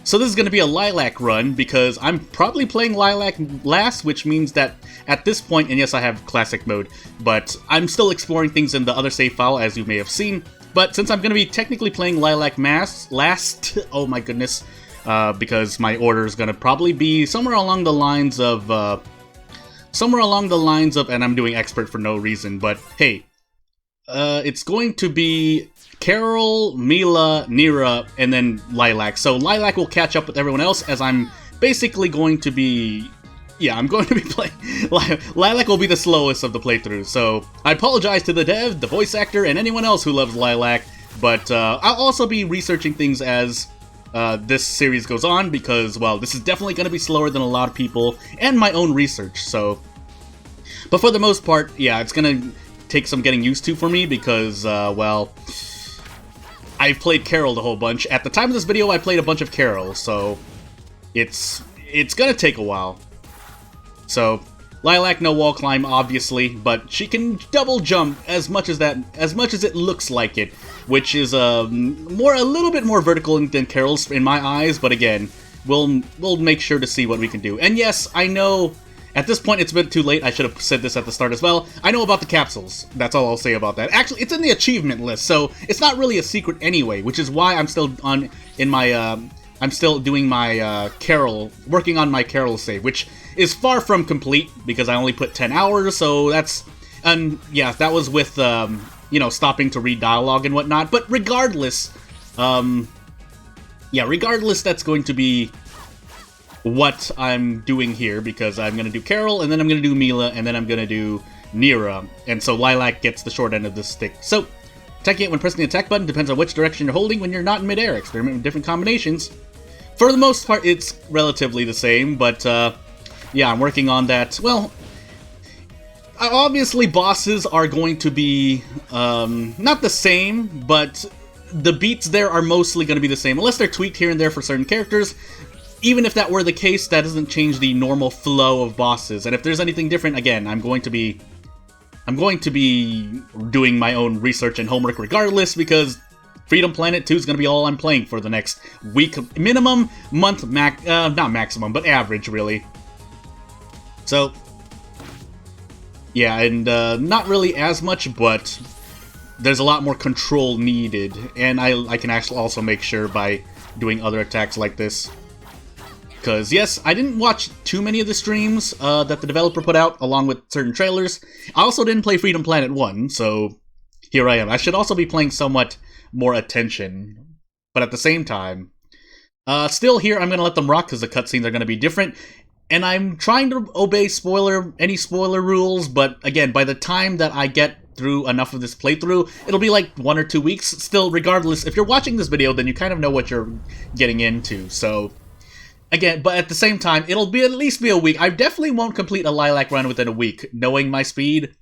So this is going to be a Lilac run, because I'm probably playing Lilac last, which means that at this point, and yes, I have Classic mode, but I'm still exploring things in the other save file, as you may have seen. But since I'm going to be technically playing Lilac last, oh my goodness, because my order is going to probably be somewhere along the lines of, and I'm doing Expert for no reason, but hey, it's going to be Carol, Mila, Nira, and then Lilac. So Lilac will catch up with everyone else, as I'm basically going to be... Yeah, I'm going to be playing... Lilac will be the slowest of the playthroughs, so I apologize to the dev, the voice actor, and anyone else who loves Lilac, but I'll also be researching things as this series goes on, because, well, this is definitely going to be slower than a lot of people, and my own research, so... But for the most part, yeah, it's going to take some getting used to for me, because, well... I've played Carol the whole bunch. At the time of this video, I played a bunch of Carol, so it's gonna take a while. So, Lilac no wall climb, obviously, but she can double jump as much as it looks like it, which is a little bit more vertical than Carol's in my eyes. But again, we'll make sure to see what we can do. And yes, I know. At this point, it's a bit too late. I should have said this at the start as well. I know about the capsules. That's all I'll say about that. Actually, it's in the achievement list, so it's not really a secret anyway, which is why I'm still I'm still doing my Carol, working on my Carol save, which is far from complete because I only put 10 hours, so that's, yeah, that was with, you know, stopping to read dialogue and whatnot. But regardless, yeah, regardless, that's going to be what I'm doing here, because I'm going to do Carol, and then I'm going to do Mila, and then I'm going to do Nira, and so Lilac gets the short end of this stick. So, attacking it when pressing the attack button depends on which direction you're holding when you're not in midair. Experiment with different combinations. For the most part, it's relatively the same, but, yeah, I'm working on that. Well, obviously bosses are going to be, not the same, but the beats there are mostly going to be the same, unless they're tweaked here and there for certain characters. Even if that were the case, that doesn't change the normal flow of bosses. And if there's anything different, again, I'm going to be doing my own research and homework regardless, because Freedom Planet 2 is going to be all I'm playing for the next week, minimum, month, not maximum, but average, really. So, yeah, and not really as much, but there's a lot more control needed, and I can actually also make sure by doing other attacks like this. Because, yes, I didn't watch too many of the streams that the developer put out, along with certain trailers. I also didn't play Freedom Planet 1, so here I am. I should also be paying somewhat more attention, but at the same time, still here, I'm going to let them rock, because the cutscenes are going to be different, and I'm trying to obey any spoiler rules, but again, by the time that I get through enough of this playthrough, it'll be like 1 or 2 weeks. Still, regardless, if you're watching this video, then you kind of know what you're getting into, so... Again, but at the same time, it'll be at least be a week. I definitely won't complete a Lilac run within a week, knowing my speed,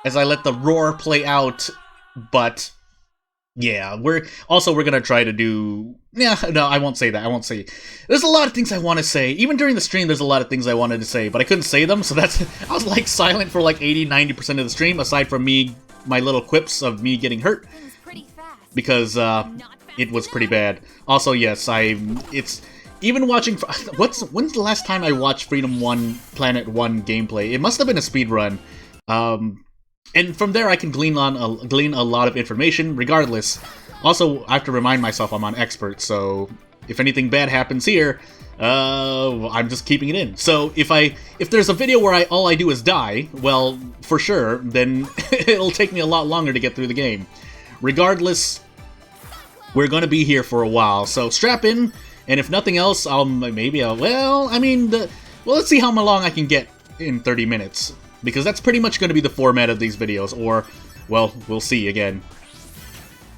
as I let the roar play out. But yeah, we're gonna try to do... Yeah, no, I won't say that. I won't say... There's a lot of things I want to say. Even during the stream, there's a lot of things I wanted to say, but I couldn't say them, so that's... I was like silent for like 80-90% of the stream, aside from my little quips of me getting hurt, because it was pretty bad. Also, yes, it's even watching. When's the last time I watched Planet 1 gameplay? It must have been a speed run. And from there I can glean a lot of information. Regardless, also I have to remind myself I'm on Expert, so if anything bad happens here, I'm just keeping it in. So if there's a video where all I do is die, well, for sure, then it'll take me a lot longer to get through the game. Regardless, we're going to be here for a while, so strap in, and if nothing else, well, let's see how long I can get in 30 minutes, because that's pretty much going to be the format of these videos, or, well, we'll see again.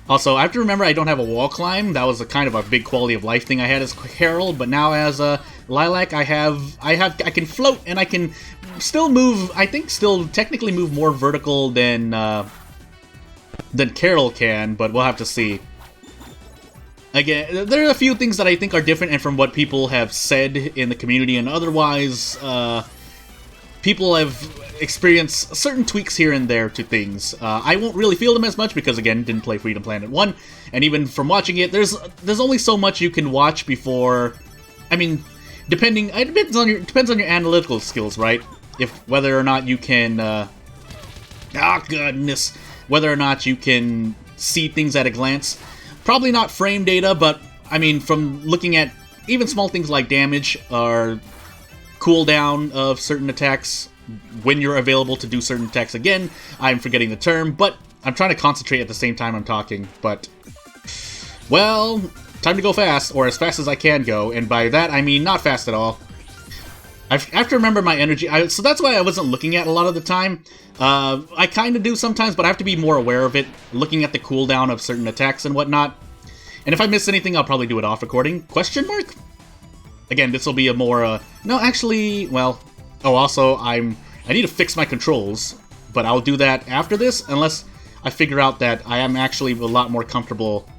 Also, I have to remember I don't have a wall climb. That was a kind of a big quality of life thing I had as Carol, but now as Lilac, I can float, and I can still move, I think still technically move more vertical than Carol can, but we'll have to see. Again, there are a few things that I think are different, and from what people have said in the community and otherwise, people have experienced certain tweaks here and there to things. I won't really feel them as much because, again, didn't play Freedom Planet 1, and even from watching it, there's only so much you can watch before... I mean, it depends on your analytical skills, right? Whether or not you can... goodness! Whether or not you can see things at a glance. Probably not frame data, but, I mean, from looking at even small things like damage or cooldown of certain attacks, when you're available to do certain attacks again. I'm forgetting the term, but I'm trying to concentrate at the same time I'm talking, but... Well, time to go fast, or as fast as I can go, and by that I mean not fast at all. I have to remember my energy, so that's why I wasn't looking at a lot of the time. I kind of do sometimes, but I have to be more aware of it, looking at the cooldown of certain attacks and whatnot. And if I miss anything, I'll probably do it off recording. Question mark? Again, this will be a more, no, actually, well... Oh, also, I need to fix my controls, but I'll do that after this, unless I figure out that I am actually a lot more comfortable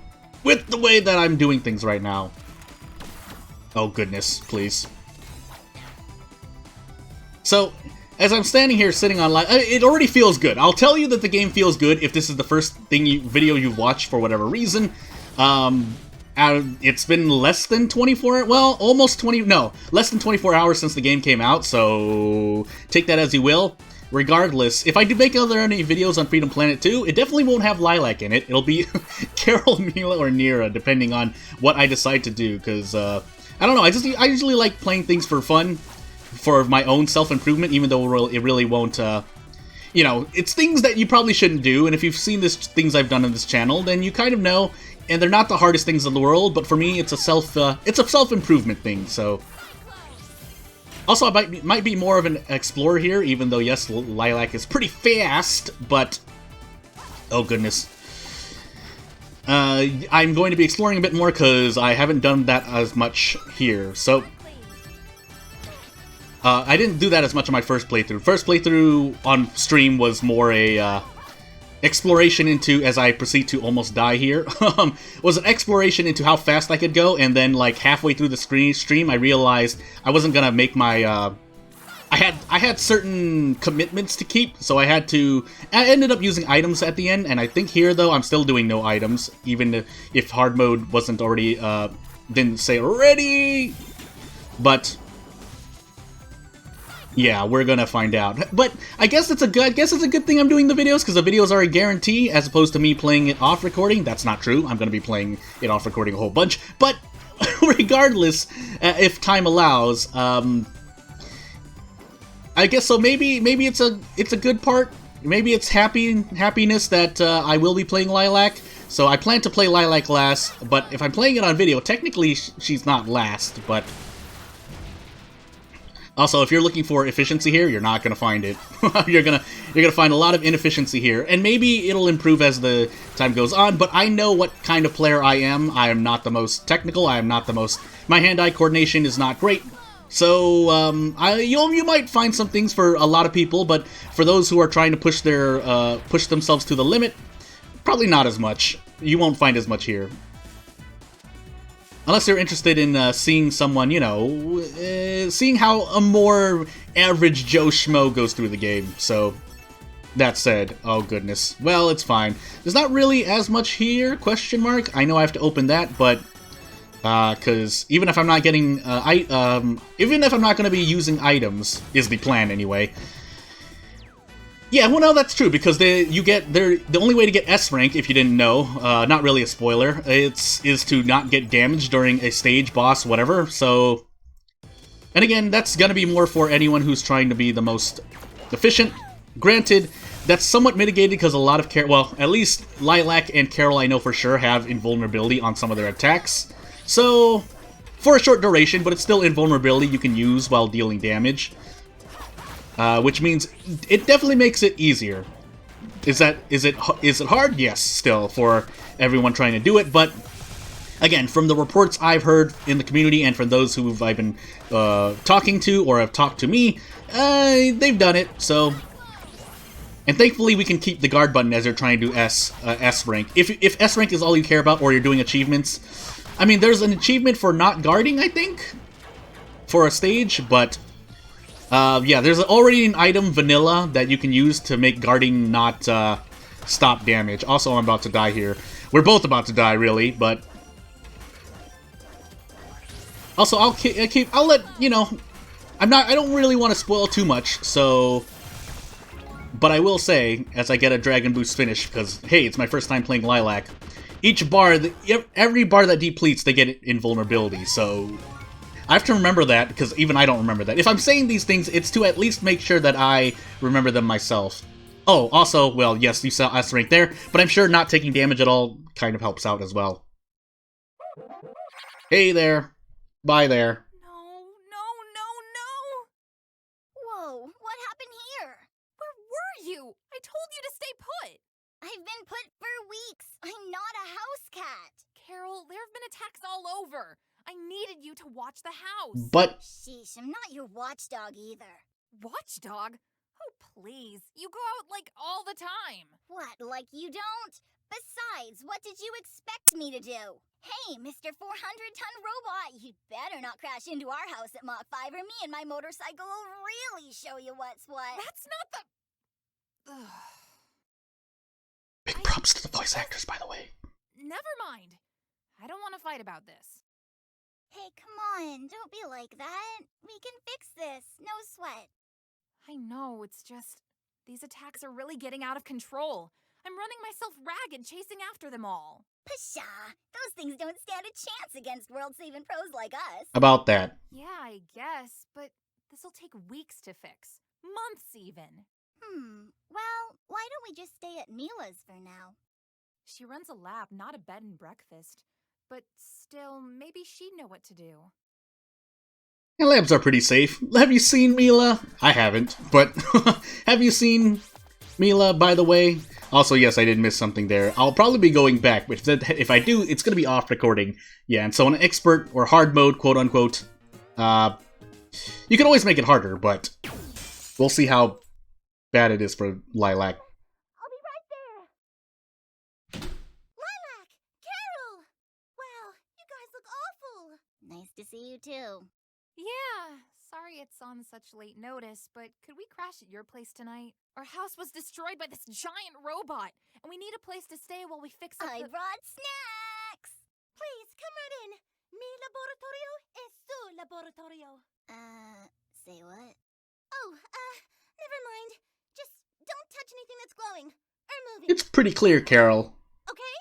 with the way that I'm doing things right now. Oh, goodness, please. So, as I'm standing here sitting on live, it already feels good. I'll tell you that the game feels good if this is the first video you've watched for whatever reason. It's been less than 24, well, almost 20, no, less than 24 hours since the game came out, so take that as you will. Regardless, if I do make any videos on Freedom Planet 2, it definitely won't have Lilac in it. It'll be Carol, Mila, or Nira, depending on what I decide to do, because, I don't know, I usually like playing things for fun, for my own self-improvement, even though it really won't, you know, it's things that you probably shouldn't do, and if you've seen things I've done on this channel, then you kind of know. And they're not the hardest things in the world, but for me, it's a self-improvement thing. So, also, I might be more of an explorer here, even though yes, Lilac is pretty fast. But oh goodness, I'm going to be exploring a bit more because I haven't done that as much here. So, I didn't do that as much on my first playthrough. First playthrough on stream was more a exploration into, as I proceed to almost die here, was an exploration into how fast I could go, and then like halfway through the stream I realized I wasn't gonna make my, I had certain commitments to keep, so I ended up using items at the end, and I think here though I'm still doing no items, even if hard mode wasn't already, didn't say already, but... Yeah, we're gonna find out. But I guess it's a good thing I'm doing the videos, because the videos are a guarantee, as opposed to me playing it off recording. That's not true. I'm gonna be playing it off recording a whole bunch. But regardless, if time allows, I guess so. Maybe it's a good part. Maybe it's happiness that I will be playing Lilac. So I plan to play Lilac last. But if I'm playing it on video, technically she's not last. But also, if you're looking for efficiency here, you're not gonna find it. you're gonna find a lot of inefficiency here, and maybe it'll improve as the time goes on. But I know what kind of player I am. I am not the most technical. I am not the most. My hand-eye coordination is not great. So you might find some things for a lot of people, but for those who are trying to push themselves to the limit, probably not as much. You won't find as much here. Unless you're interested in seeing someone, you know, seeing how a more average Joe Schmo goes through the game. So, that said, oh goodness. Well, it's fine. There's not really as much here, question mark. I know I have to open that, but, because even if I'm not getting, even if I'm not going to be using items, is the plan anyway. Yeah, well, no, that's true, because the only way to get S rank, if you didn't know, not really a spoiler, is to not get damaged during a stage, boss, whatever, so... And again, that's gonna be more for anyone who's trying to be the most efficient. Granted, that's somewhat mitigated because a lot of well, at least Lilac and Carol I know for sure have invulnerability on some of their attacks. So, for a short duration, but it's still invulnerability you can use while dealing damage. Which means it definitely makes it easier. Is it hard? Yes, still, for everyone trying to do it, but again, from the reports I've heard in the community and from those who I've been talking to or have talked to me, they've done it, so... And thankfully we can keep the guard button as you're trying to do S rank. If S rank is all you care about, or you're doing achievements... I mean, there's an achievement for not guarding, I think, for a stage, but... Yeah, there's already an item, Vanilla, that you can use to make guarding not stop damage. Also, I'm about to die here. We're both about to die, really, but... Also, I'll let, you know... I don't really want to spoil too much, so... But I will say, as I get a Dragon Boost finish, because, hey, it's my first time playing Lilac, each bar, every bar that depletes, they get invulnerability, so... I have to remember that, because even I don't remember that. If I'm saying these things, it's to at least make sure that I remember them myself. Oh, also, well, yes, you saw S rank there, but I'm sure not taking damage at all kind of helps out as well. Hey there. Bye there. No. Whoa, what happened here? Where were you? I told you to stay put. I've been put for weeks. I'm not a house cat. Carol, there have been attacks all over. I needed you to watch the house. But... Sheesh, I'm not your watchdog either. Watchdog? Oh, please. You go out, like, all the time. What, like you don't? Besides, what did you expect me to do? Hey, Mr. 400-ton robot, you'd better not crash into our house at Mach 5 or me and my motorcycle will really show you what's what. That's not the... Big props to the voice actors, by the way. Never mind. I don't want to fight about this. Hey, come on, don't be like that. We can fix this, no sweat. I know, it's just... These attacks are really getting out of control. I'm running myself ragged chasing after them all. Pshaw, those things don't stand a chance against world-saving pros like us. About that. Yeah, I guess, but this'll take weeks to fix. Months, even. Well, why don't we just stay at Mila's for now? She runs a lab, not a bed and breakfast. But still, maybe she'd know what to do. Yeah, labs are pretty safe. Have you seen Mila? I haven't, but have you seen Mila, by the way? Also, yes, I did miss something there. I'll probably be going back, but if I do, it's going to be off recording. Yeah, and so on expert or hard mode, quote-unquote, you can always make it harder, but we'll see how bad it is for Lilac. I'll be right there! Lilac! Carol! Wow, you guys look awful! Nice to see you, too. Yeah, sorry it's on such late notice, but could we crash at your place tonight? Our house was destroyed by this giant robot, and we need a place to stay while we fix up I brought snacks! Please, come right in. Mi laboratorio es su laboratorio. Say what? Oh, never mind. Just don't touch anything that's glowing, or moving. It's pretty clear, Carol. Okay?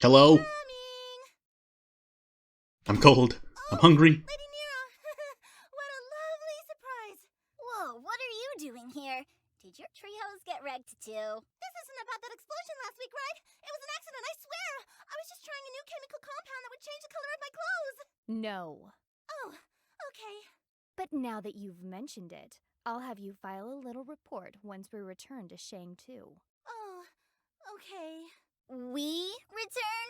Hello? Coming. I'm cold. I'm hungry. Lady Nero! What a lovely surprise! Whoa, what are you doing here? Did your treehouse get wrecked too? This isn't about that explosion last week, right? It was an accident, I swear! I was just trying a new chemical compound that would change the color of my clothes! No. Oh, okay. But now that you've mentioned it, I'll have you file a little report once we return to Shang 2. Oh, okay. We return?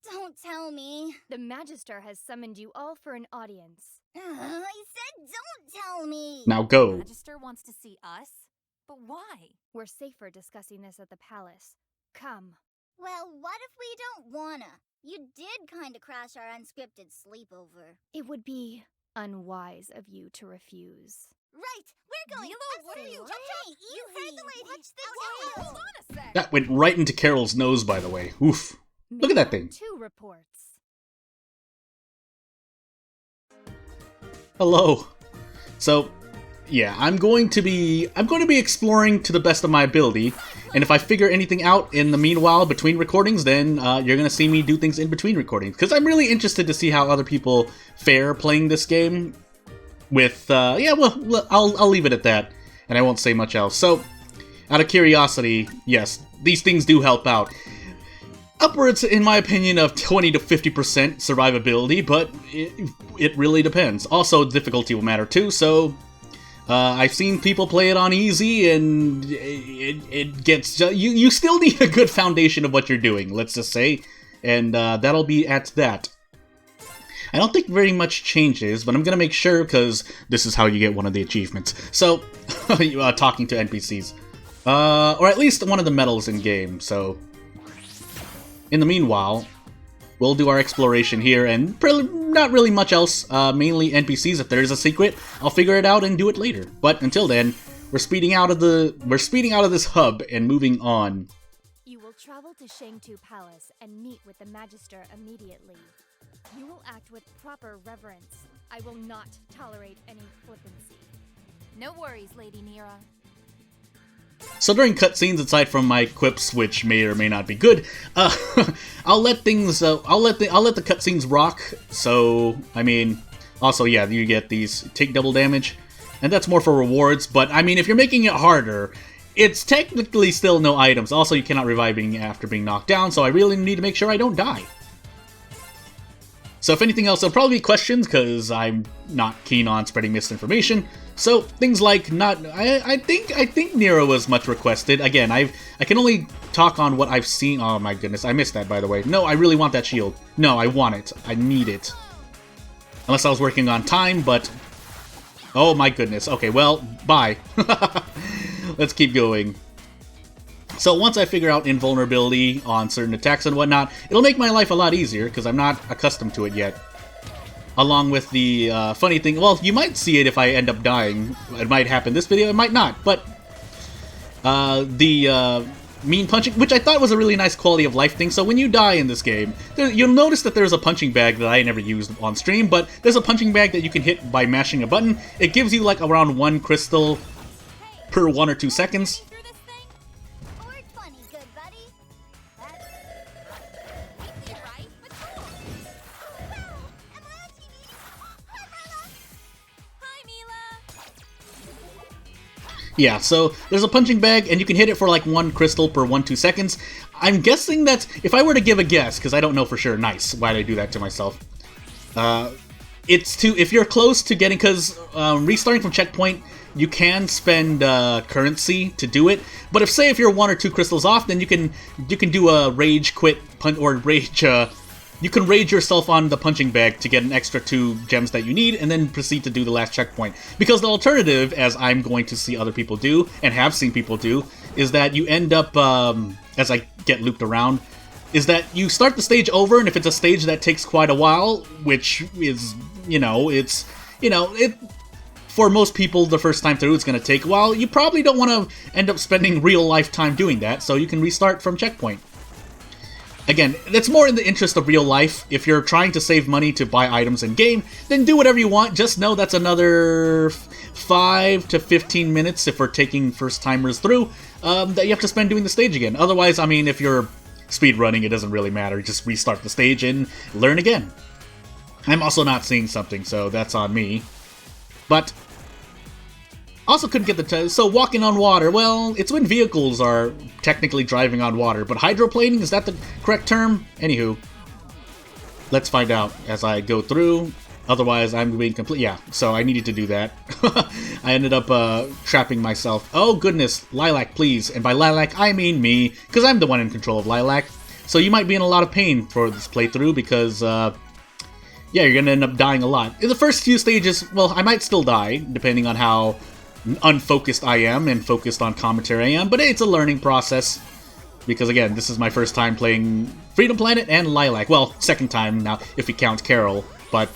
Don't tell me. The Magister has summoned you all for an audience. I said don't tell me! Now go. The Magister wants to see us? But why? We're safer discussing this at the palace. Come. Well, what if we don't wanna? You did kinda crash our unscripted sleepover. It would be unwise of you to refuse. Right! We're going! Milo, what are you? Jump! You heard the lady! Watch the Hold on a sec! That went right into Carol's nose, by the way. Oof. Look at that thing. 2 reports. Hello. So, yeah, I'm going to be exploring to the best of my ability, and if I figure anything out in the meanwhile between recordings, then you're gonna see me do things in between recordings, because I'm really interested to see how other people fare playing this game. With yeah, well, I'll leave it at that, and I won't say much else. So, out of curiosity, yes, these things do help out. Upwards, in my opinion, of 20 to 50% survivability, but it really depends. Also, difficulty will matter too, so I've seen people play it on easy, and it gets... You still need a good foundation of what you're doing, let's just say, and that'll be at that. I don't think very much changes, but I'm gonna make sure, because this is how you get one of the achievements. So, talking to NPCs. Or at least one of the medals in-game, so... In the meanwhile, we'll do our exploration here, and not really much else, mainly NPCs. If there is a secret, I'll figure it out and do it later. But until then, we're speeding out of this hub and moving on. You will travel to Shangtu Palace and meet with the Magister immediately. You will act with proper reverence. I will not tolerate any flippancy. No worries, Lady Nira. So during cutscenes, aside from my quips, which may or may not be good, I'll let the cutscenes rock. So I mean, also yeah, you get these take double damage, and that's more for rewards. But I mean, if you're making it harder, it's technically still no items. Also, you cannot revive after being knocked down. So I really need to make sure I don't die. So if anything else, there'll probably be questions, because I'm not keen on spreading misinformation. So things like I think Nero was much requested. Again, I can only talk on what I've seen. Oh my goodness, I missed that, by the way. No, I really want that shield. No, I want it. I need it. Unless I was working on time, but oh my goodness. Okay, well, bye. Let's keep going. So once I figure out invulnerability on certain attacks and whatnot, it'll make my life a lot easier, because I'm not accustomed to it yet. Along with the funny thing, well, you might see it if I end up dying. It might happen this video, it might not, but the mean punching, which I thought was a really nice quality of life thing. So when you die in this game, you'll notice that there's a punching bag that I never used on stream, but there's a punching bag that you can hit by mashing a button. It gives you like around 1 crystal per 1 or 2 seconds. Yeah, so there's a punching bag, and you can hit it for like 1 crystal per 1-2 seconds. I'm guessing that, if I were to give a guess, because I don't know for sure, nice, why'd I do that to myself? It's to, if you're close to getting, because restarting from checkpoint, you can spend currency to do it, but if you're 1 or 2 crystals off, then you can do a rage quit, or rage, you can rage yourself on the punching bag to get an extra 2 gems that you need, and then proceed to do the last checkpoint. Because the alternative, as I'm going to see other people do, and have seen people do, is that you end up, as I get looped around, is that you start the stage over, and if it's a stage that takes quite a while, which is, for most people, the first time through, it's going to take a while, you probably don't want to end up spending real life time doing that, so you can restart from checkpoint. Again, that's more in the interest of real life. If you're trying to save money to buy items in-game, then do whatever you want. Just know that's another 5 to 15 minutes, if we're taking first-timers through, that you have to spend doing the stage again. Otherwise, I mean, if you're speedrunning, it doesn't really matter. Just restart the stage and learn again. I'm also not seeing something, so that's on me. But also couldn't get the so walking on water, well, it's when vehicles are technically driving on water, but hydroplaning, is that the correct term? Anywho, let's find out as I go through. Otherwise, I'm being complete. Yeah, so I needed to do that. I ended up trapping myself. Oh goodness, Lilac, please. And by Lilac, I mean me, because I'm the one in control of Lilac. So you might be in a lot of pain for this playthrough, because yeah, you're gonna end up dying a lot. In the first few stages, well, I might still die, depending on how unfocused I am and focused on commentary I am, but hey, it's a learning process, because again, this is my first time playing Freedom Planet and Lilac. Well, second time now, if you count Carol, but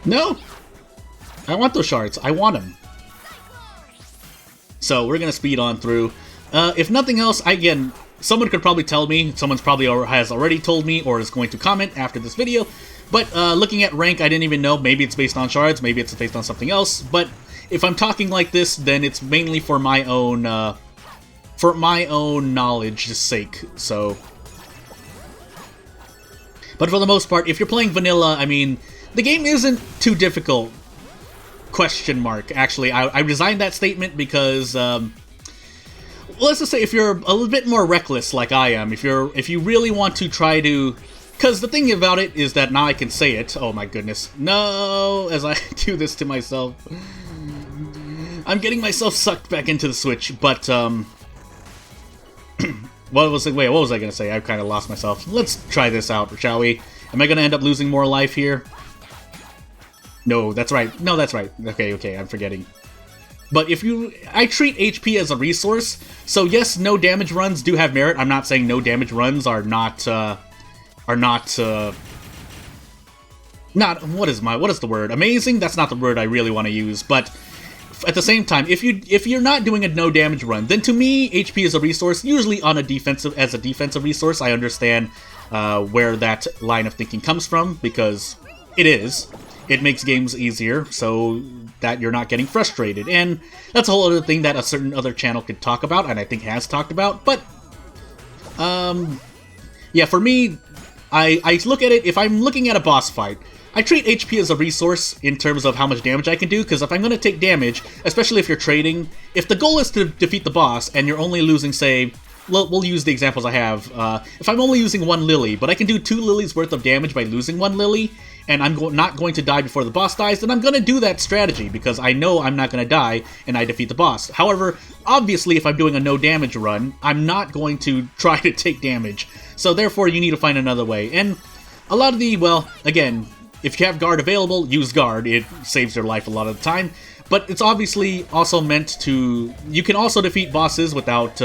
no! I want those shards. I want them. So, we're gonna speed on through. If nothing else, again, someone could probably tell me, someone's probably has already told me, or is going to comment after this video, but looking at rank, I didn't even know. Maybe it's based on shards, maybe it's based on something else, but if I'm talking like this, then it's mainly for my own knowledge's sake, so. But for the most part, if you're playing vanilla, I mean, the game isn't too difficult. Question mark. Actually, I resigned that statement because, well, let's just say if you're a little bit more reckless like I am, if you really want to try to, because the thing about it is that now I can say it. Oh my goodness. No, as I do this to myself. I'm getting myself sucked back into the Switch, but, what was I gonna say? I've kind of lost myself. Let's try this out, shall we? Am I gonna end up losing more life here? No, that's right. No, that's right. Okay, I'm forgetting. But I treat HP as a resource, so yes, no damage runs do have merit. I'm not saying no damage runs are not are not what is the word? Amazing? That's not the word I really want to use, but at the same time, if you're not doing a no damage run, then to me, HP is a resource, usually on a defensive resource. I understand where that line of thinking comes from, because it is. It makes games easier, so that you're not getting frustrated. And that's a whole other thing that a certain other channel could talk about, and I think has talked about. But, yeah, for me, I look at it, if I'm looking at a boss fight, I treat HP as a resource in terms of how much damage I can do, because if I'm going to take damage, especially if you're trading, if the goal is to defeat the boss, and you're only losing, say, we'll use the examples I have, if I'm only using 1 Lily, but I can do 2 Lilies worth of damage by losing 1 Lily, and I'm not going to die before the boss dies, then I'm going to do that strategy, because I know I'm not going to die, and I defeat the boss. However, obviously, if I'm doing a no damage run, I'm not going to try to take damage, so therefore you need to find another way. And a lot of the, well, again, if you have guard available, use guard. It saves your life a lot of the time. But it's obviously also meant to... You can also defeat bosses without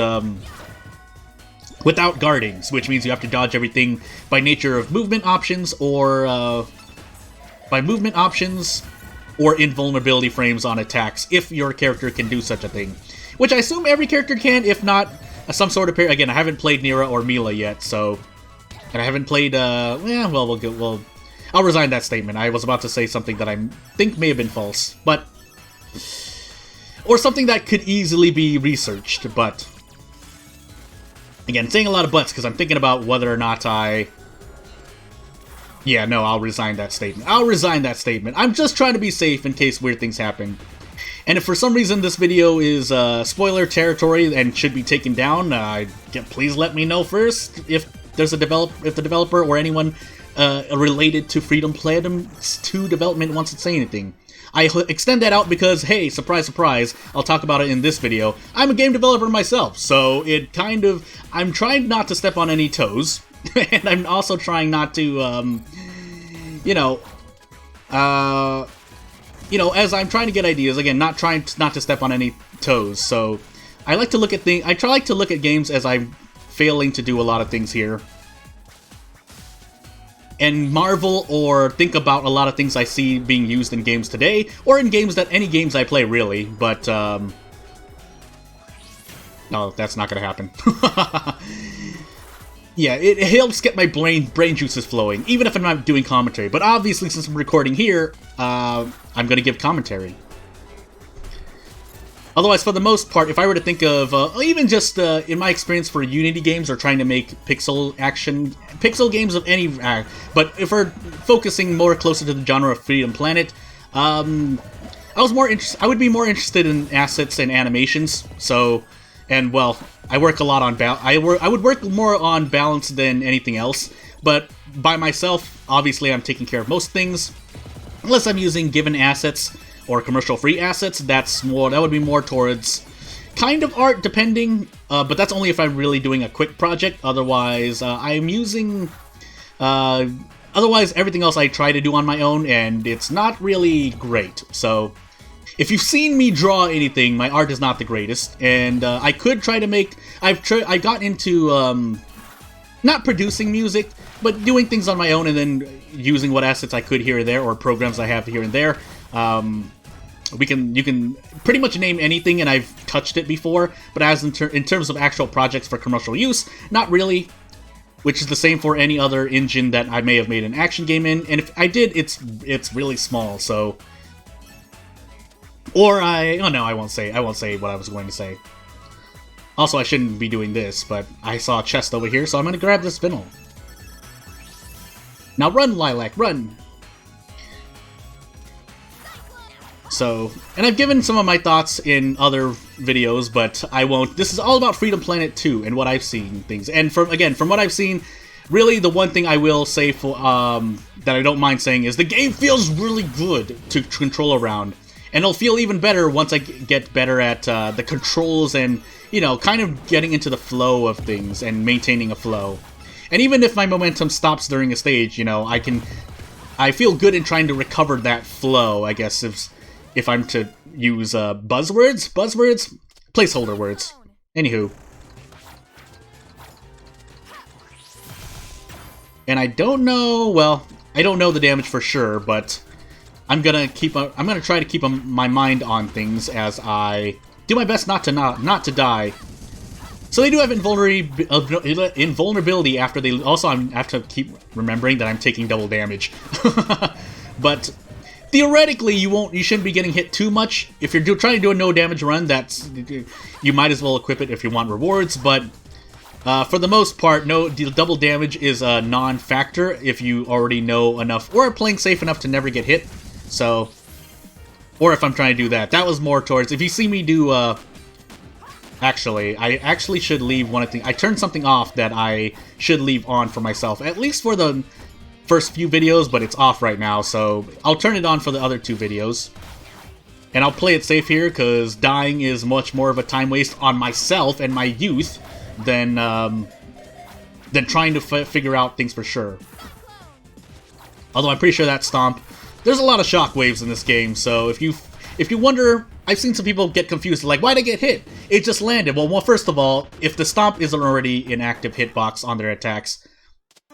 guardings, which means you have to dodge everything by nature of movement options or invulnerability frames on attacks, if your character can do such a thing. Which I assume every character can, if not some sort of... Again, I haven't played Nira or Mila yet, so... And I haven't played... yeah, well, I'll resign that statement. I was about to say something that I think may have been false, but... Or something that could easily be researched, but... Again, saying a lot of buts, because I'm thinking about whether or not I... Yeah, no, I'll resign that statement. I'll resign that statement. I'm just trying to be safe in case weird things happen. And if for some reason this video is spoiler territory and should be taken down, please let me know first if there's a if the developer or anyone related to Freedom Platinum 2 development wants to say anything. I extend that out because, hey, surprise, surprise, I'll talk about it in this video. I'm a game developer myself, so it kind of... I'm trying not to step on any toes, and I'm also trying not to, as I'm trying to get ideas, again, not to step on any toes, so I like to look at things... I try to look at games as I'm failing to do a lot of things here, and marvel or think about a lot of things I see being used in games today, or in any games I play, really, but, no, that's not gonna happen. Yeah, it helps get my brain juices flowing, even if I'm not doing commentary, but obviously, since I'm recording here, I'm gonna give commentary. Otherwise, for the most part, if I were to think of, even just in my experience for Unity games or trying to make pixel games of any, but if we're focusing more closer to the genre of Freedom Planet, I would be more interested in assets and animations. So, and well, I work a lot on I would work more on balance than anything else. But by myself, obviously, I'm taking care of most things, unless I'm using given assets or commercial-free assets. That would be more towards kind of art, depending, but that's only if I'm really doing a quick project. Otherwise, I'm using... otherwise, everything else I try to do on my own, and it's not really great. So, if you've seen me draw anything, my art is not the greatest, and I could try to make... I got into, not producing music, but doing things on my own, and then using what assets I could here and there, or programs I have here and there. You can pretty much name anything, and I've touched it before, but as in terms of actual projects for commercial use, not really, which is the same for any other engine that I may have made an action game in, and if I did, it's really small, so... Or oh no, I won't say what I was going to say. Also, I shouldn't be doing this, but I saw a chest over here, so I'm gonna grab this spinel. Now run, Lilac, run! So, and I've given some of my thoughts in other videos, but I won't. This is all about Freedom Planet 2 and what I've seen things. And from what I've seen, really the one thing I will say for that I don't mind saying is the game feels really good to control around. And it'll feel even better once I get better at the controls and, kind of getting into the flow of things and maintaining a flow. And even if my momentum stops during a stage, I feel good in trying to recover that flow, I guess, if I'm to use buzzwords, placeholder words. Anywho. And I don't know, well, I don't know the damage for sure, but I'm gonna try to keep my mind on things as I do my best not to die. So they do have invulnerability after they... Also, I have to keep remembering that I'm taking double damage. But theoretically, you shouldn't be getting hit too much. If you're trying to do a no damage run, you might as well equip it if you want rewards. But for the most part, double damage is a non-factor if you already know enough or are playing safe enough to never get hit. So, or if I'm trying to do that. That was more towards... If you see me do... Actually, I actually should leave one of the... I turned something off that I should leave on for myself. At least for the first few videos, but it's off right now, so I'll turn it on for the other 2 videos. And I'll play it safe here, because dying is much more of a time waste on myself and my youth than trying to figure out things for sure. Although I'm pretty sure that stomp... There's a lot of shockwaves in this game, so if you wonder... I've seen some people get confused, like, why'd I get hit? It just landed. Well, first of all, if the stomp isn't already in active hitbox on their attacks,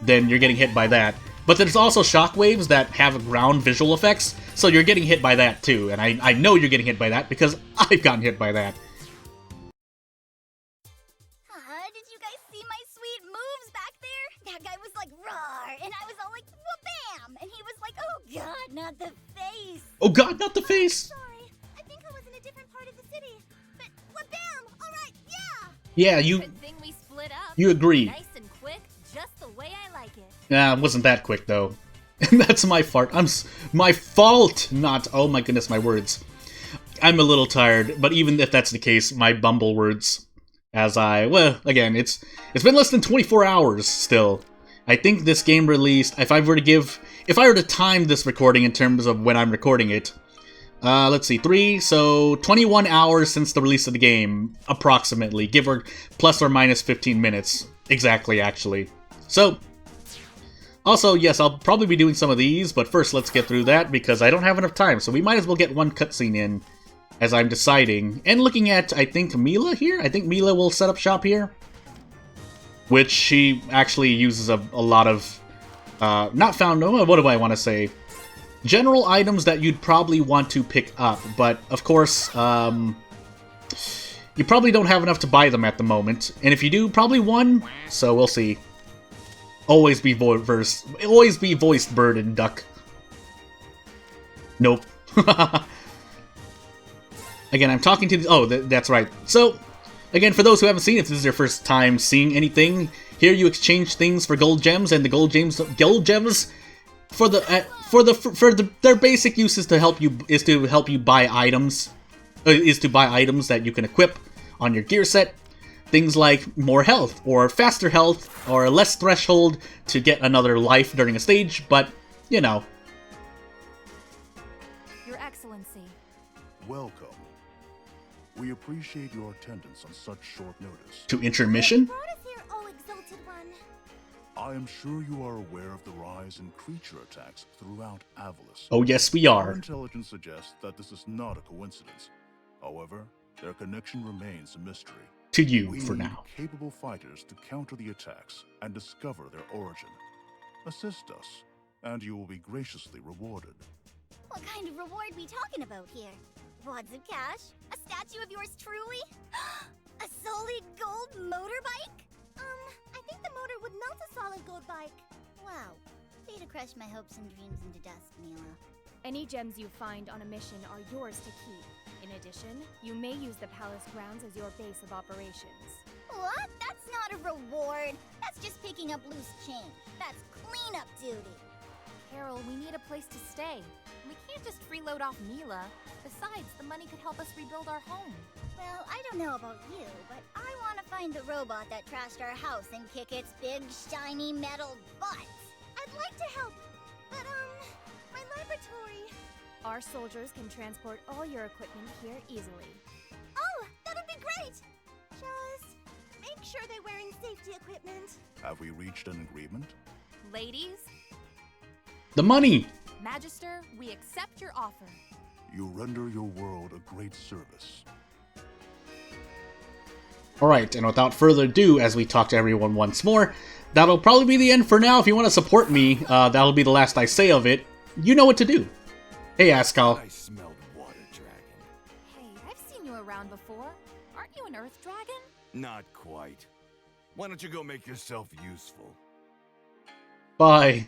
then you're getting hit by that. But there's also shockwaves that have ground visual effects, so you're getting hit by that too. And I know you're getting hit by that because I've gotten hit by that. Did you guys see my sweet moves back there? That guy was like, roar, and I was all like, wha-bam! And he was like, oh god, not the face! Oh god, not the face! Yeah, you agree. Nice and quick, just the way I like it. Nah, it wasn't that quick though. That's my fault. My fault, not... Oh my goodness, my words. I'm a little tired, but even if that's the case, my bumble words, well, again, it's been less than 24 hours still. I think this game released, if I were to time this recording in terms of when I'm recording it, let's see, 21 hours since the release of the game, approximately, give or plus or minus 15 minutes, exactly, actually. So, also, yes, I'll probably be doing some of these, but first let's get through that, because I don't have enough time, so we might as well get one cutscene in, as I'm deciding, and looking at, I think, Mila here? I think Mila will set up shop here, which she actually uses a lot of, what do I want to say? General items that you'd probably want to pick up, but of course, you probably don't have enough to buy them at the moment. And if you do, probably one, so we'll see. Always be voiced bird and duck. Nope. Again, I'm talking to the... Oh, that's right. So, again, for those who haven't seen it, if this is your first time seeing anything, here you exchange things for gold gems, and the gold gems their basic use is to help you buy items, that you can equip on your gear set. Things like more health, or faster health, or less threshold to get another life during a stage, but, you know. Your Excellency. Welcome. We appreciate your attendance on such short notice. To intermission? I am sure you are aware of the rise in creature attacks throughout Avalis. Oh yes, we are. Our intelligence suggests that this is not a coincidence. However, their connection remains a mystery. To you, for now. We need capable fighters to counter the attacks and discover their origin. Assist us, and you will be graciously rewarded. What kind of reward we talking about here? Wads of cash? A statue of yours truly? A solid gold motorbike? I think the motor would melt a solid gold bike. Wow. Way to crush my hopes and dreams into dust, Mila. Any gems you find on a mission are yours to keep. In addition, you may use the palace grounds as your base of operations. What? That's not a reward. That's just picking up loose change. That's cleanup duty. Carol, we need a place to stay. We can't just freeload off Mila. Besides, the money could help us rebuild our home. Well, I don't know about you, but I want to find the robot that trashed our house and kick its big, shiny metal butt. I'd like to help, but, my laboratory... Our soldiers can transport all your equipment here easily. Oh, that'd be great! Just make sure they're wearing safety equipment. Have we reached an agreement? Ladies? The money! Magister, we accept your offer. You render your world a great service. Alright, and without further ado, as we talk to everyone once more, that'll probably be the end for now. If you want to support me, that'll be the last I say of it. You know what to do. Hey, Askal. I smelled water dragon. Hey, I've seen you around before. Aren't you an earth dragon? Not quite. Why don't you go make yourself useful? Bye.